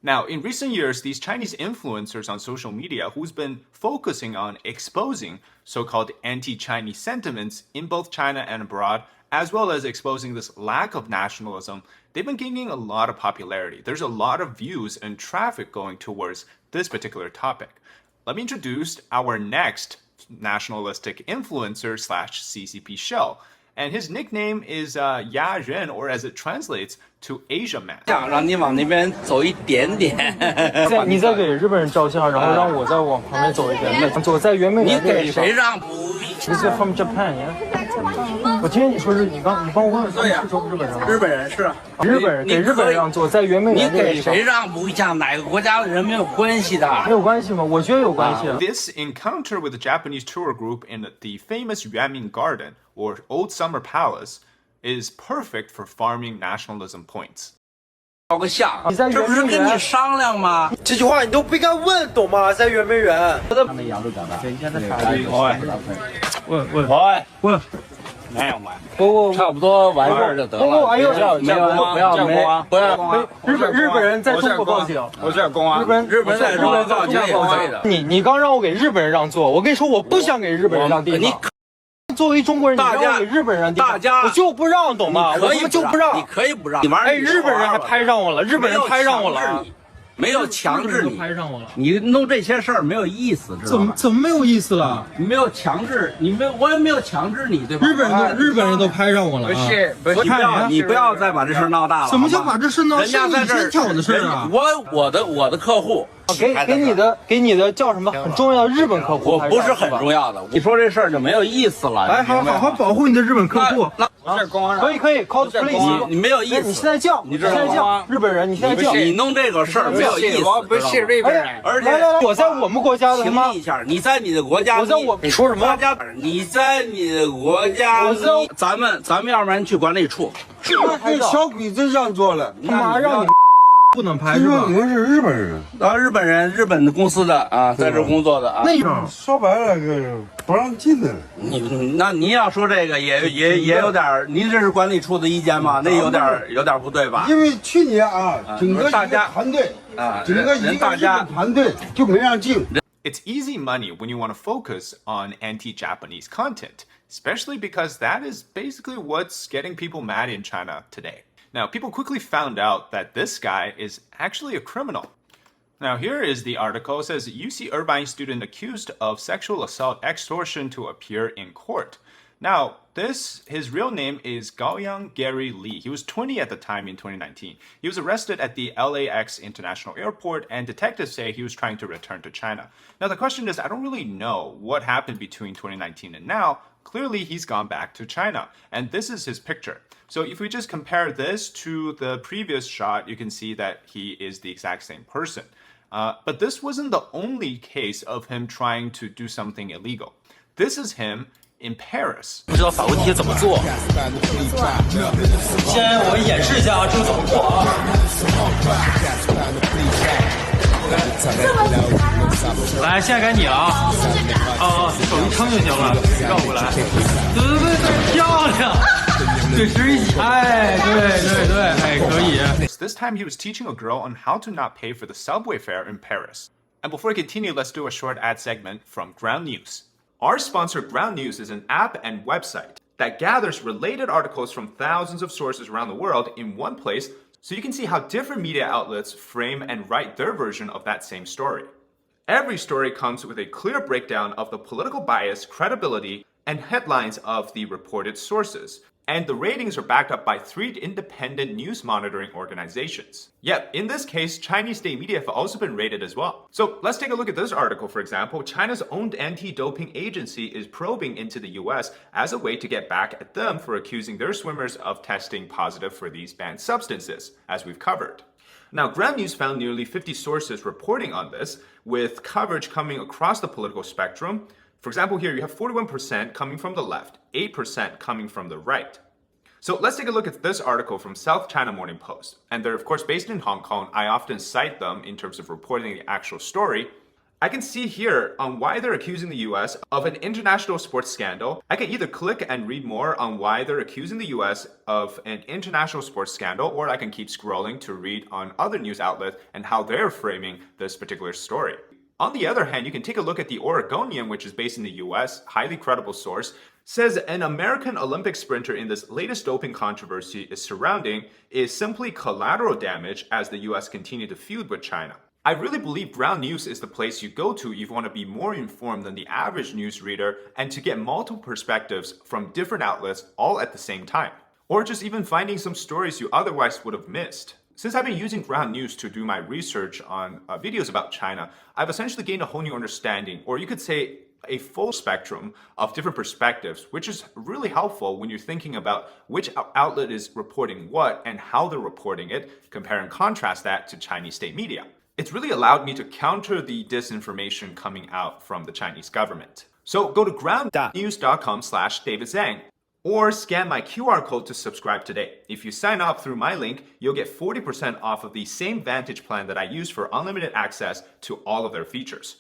Now, in recent years, these Chinese influencers on social media who's been focusing on exposing so-called anti-Chinese sentiments in both China and abroad, as well as exposing this lack of nationalism, they've been gaining a lot of popularity. There's a lot of views and traffic going towards this particular topic. Let me introduce our next nationalistic influencer slash CCP shell. And his nickname is Ya Ren, or as it translates to Asia Man. 想让你往那边走一点点。你再给日本人照相，然后让我再往旁边走一点。走在圆明园这个地方。你给谁让步？Is it from Japan? Yeah. 我听你说是你帮我问，是日本人吗？日本人是。日本人给日本人让座，在圆明园这个地方。你给谁让步一下？哪个国家的人没有关系的？没有关系吗？我觉得有关系。This encounter with the Japanese tour group in the famous Yuanming Garden, or Old Summer Palace, is perfect for farming nationalism points. 照个相，这不是跟你商量吗？这句话你都不应该问，懂吗？在圆明园。他们扬州长大。问，没有买，不，差不多完事儿就得了。哎呦，没有吗？不要日本人在中国报警，我这公安，日本在中国报警也可以的。你刚让我给日本人让座，我跟你说我不想给日本人让地方。作为中国人，你让我给日本人让地方，我就不让，懂吗？我他妈就不让。你可以不让。你玩，日本人还拍上我了，日本人拍上我了。没有强制你，拍上我了。你弄这些事儿没有意思，知道吗？怎么没有意思了？你没有强制，我也没有强制你，对吧？日本人都拍上我了。你不要再把这事闹大了。什么叫把这事闹大？人家在这儿挑的事啊！我的客户给你的叫什么很重要的日本客户？我不是很重要的。你说这事儿就没有意思了。来，好好保护你的日本客户。可以 call police。你没有意思。你现在叫，你现在叫日本人，你现在叫。你弄这个事儿没有意思。我不是日本人，而且我在我们国家的停一下，你在你的国家，你说什么？你在你的国家，咱们要不然去管理处。跟小鬼子让座了，他妈让你不能拍是吧？你们是日本人啊，日本的公司的啊，在这工作的啊。那种说白了，不让进的。那您要说这个也有点，您这是管理处的意见吗？那有点不对吧？因为去年啊，整个大家团队啊，整个一个团队就没让进。It's easy money when you want to focus on anti-Japanese content, especially because that is basically what's getting people mad in China today. Now, people quickly found out that this guy is actually a criminal. Now, here is the article. It says, UC Irvine student accused of sexual assault extortion to appear in court. Now, his real name is Gaoyang Gary Lee. He was 20 at the time in 2019. He was arrested at the LAX International Airport, and detectives say he was trying to return to China. Now, the question is, I don't really know what happened between 2019 and now. Clearly, he's gone back to China, and this is his picture. So if we just compare this to the previous shot, you can see that he is the exact same person. But this wasn't the only case of him trying to do something illegal. This is him in Paris. 不知道法问题怎么做？先我演示一下这个怎么做啊？来，现在该你了啊！手一撑就行了，绕过来。对，漂亮！对，直一起，对，可以。This time he was teaching a girl on how to not pay for the subway fare in Paris. And before I continue, let's do a short ad segment from Ground News. Our sponsor, Ground News, is an app and website that gathers related articles from thousands of sources around the world in one place so you can see how different media outlets frame and write their version of that same story. Every story comes with a clear breakdown of the political bias, credibility, and headlines of the reported sources. And the ratings are backed up by 3 independent news monitoring organizations. Yep, in this case, Chinese state media have also been rated as well. So let's take a look at this article, for example. China's own anti-doping agency is probing into the US as a way to get back at them for accusing their swimmers of testing positive for these banned substances, as we've covered. Now, Ground News found nearly 50 sources reporting on this, with coverage coming across the political spectrum. For example, here you have 41% coming from the left, 8% coming from the right. So let's take a look at this article from South China Morning Post. And they're, of course, based in Hong Kong. I often cite them in terms of reporting the actual story. I can see here on why they're accusing the US of an international sports scandal. I can either click and read more on why they're accusing the US of an international sports scandal, or I can keep scrolling to read on other news outlets and how they're framing this particular story. On the other hand, you can take a look at the Oregonian, which is based in the US, highly credible source, says an American Olympic sprinter in this latest doping controversy is simply collateral damage as the US continue to feud with China. I really believe Ground News is the place you go to if you want to be more informed than the average news reader and to get multiple perspectives from different outlets all at the same time. Or just even finding some stories you otherwise would have missed. Since I've been using Ground News to do my research on videos about China, I've essentially gained a whole new understanding, or you could say a full spectrum of different perspectives, which is really helpful when you're thinking about which outlet is reporting what and how they're reporting it, compare and contrast that to Chinese state media. It's really allowed me to counter the disinformation coming out from the Chinese government. So go to ground.news.com/David Zhang or scan my QR code to subscribe today. If you sign up through my link, you'll get 40% off of the same Vantage plan that I use for unlimited access to all of their features.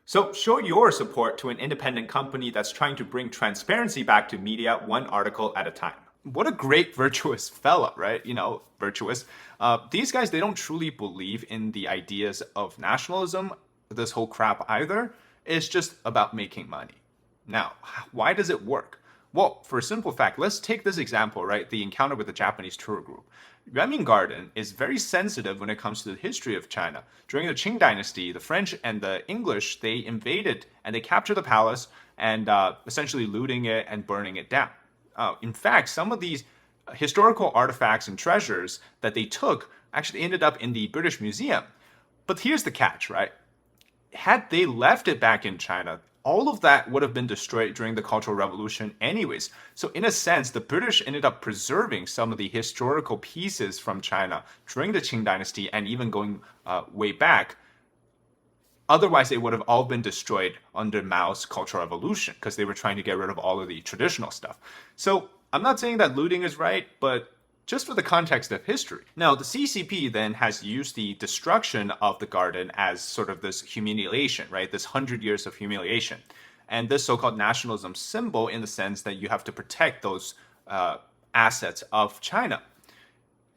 So show your support to an independent company that's trying to bring transparency back to media one article at a time. What a great virtuous fella, right? Virtuous. These guys, they don't truly believe in the ideas of nationalism, this whole crap either. It's just about making money. Now, why does it work? Well, for a simple fact, let's take this example, right? The encounter with the Japanese tour group. Yuanming Garden is very sensitive when it comes to the history of China. During the Qing dynasty, the French and the English, they invaded and they captured the palace and essentially looting it and burning it down. In fact, some of these historical artifacts and treasures that they took actually ended up in the British Museum. But here's the catch, right? Had they left it back in China, all of that would have been destroyed during the Cultural Revolution anyways. So in a sense, the British ended up preserving some of the historical pieces from China during the Qing dynasty and even going way back. Otherwise, they would have all been destroyed under Mao's Cultural Revolution because they were trying to get rid of all of the traditional stuff. So I'm not saying that looting is right, but just for the context of history. Now, the CCP then has used the destruction of the garden as sort of this humiliation, right? This 100 years of humiliation. And this so-called nationalism symbol in the sense that you have to protect those assets of China.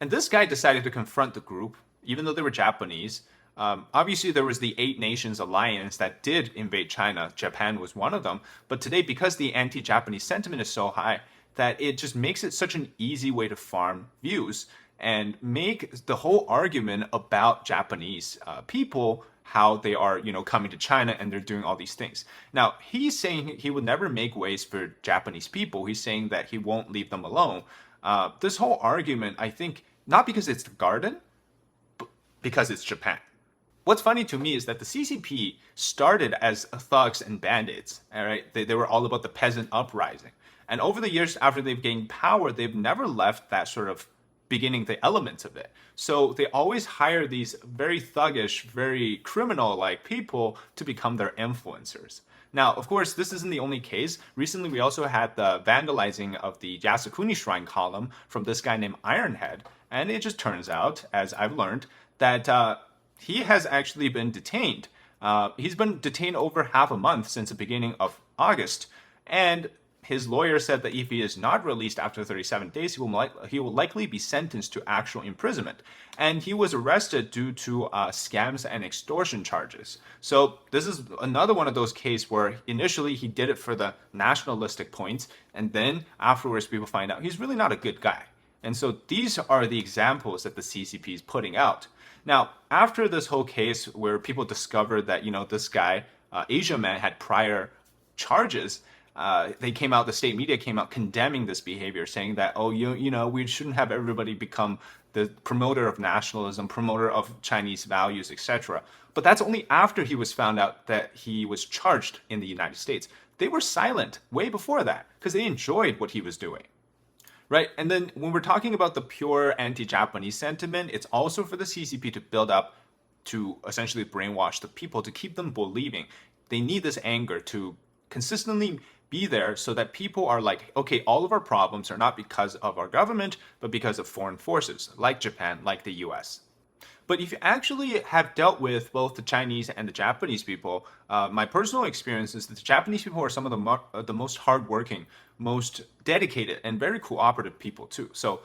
And this guy decided to confront the group, even though they were Japanese. Obviously, there was the 8 Nations Alliance that did invade China. Japan was one of them. But today, because the anti-Japanese sentiment is so high, that it just makes it such an easy way to farm views and make the whole argument about Japanese people, how they are, coming to China and they're doing all these things. Now, he's saying he would never make ways for Japanese people. He's saying that he won't leave them alone. This whole argument, I think, not because it's the garden, but because it's Japan. What's funny to me is that the CCP started as thugs and bandits, all right? They were all about the peasant uprising. And over the years after they've gained power, they've never left that sort of beginning the elements of it. So they always hire these very thuggish, very criminal-like people to become their influencers. Now, of course, this isn't the only case. Recently, we also had the vandalizing of the Yasukuni Shrine column from this guy named Ironhead. And it just turns out, as I've learned, that he has actually been detained. He's been detained over half a month since the beginning of August. And his lawyer said that if he is not released after 37 days, he will likely be sentenced to actual imprisonment. And he was arrested due to scams and extortion charges. So this is another one of those cases where initially he did it for the nationalistic points, and then afterwards people find out he's really not a good guy. And so these are the examples that the CCP is putting out. Now, after this whole case where people discovered that, this guy, Asia Man, had prior charges, the state media came out condemning this behavior, saying that, we shouldn't have everybody become the promoter of nationalism, promoter of Chinese values, etc. But that's only after he was found out that he was charged in the United States. They were silent way before that because they enjoyed what he was doing. Right, and then when we're talking about the pure anti-Japanese sentiment, it's also for the CCP to build up, to essentially brainwash the people, to keep them believing. They need this anger to consistently be there so that people are like, okay, all of our problems are not because of our government, but because of foreign forces, like Japan, like the US. But if you actually have dealt with both the Chinese and the Japanese people, my personal experience is that the Japanese people are some of the most hardworking, most dedicated, and very cooperative people too. So,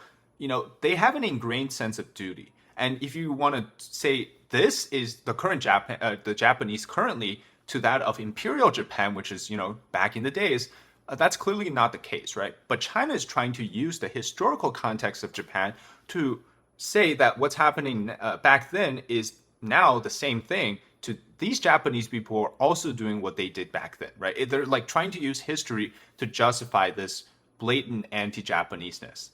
they have an ingrained sense of duty. And if you want to say this is the current the Japanese currently to that of Imperial Japan, which is, back in the days, that's clearly not the case, right? But China is trying to use the historical context of Japan to say that what's happening back then is now the same thing to these Japanese people are also doing what they did back then, right? They're like trying to use history to justify this blatant anti-Japaneseness.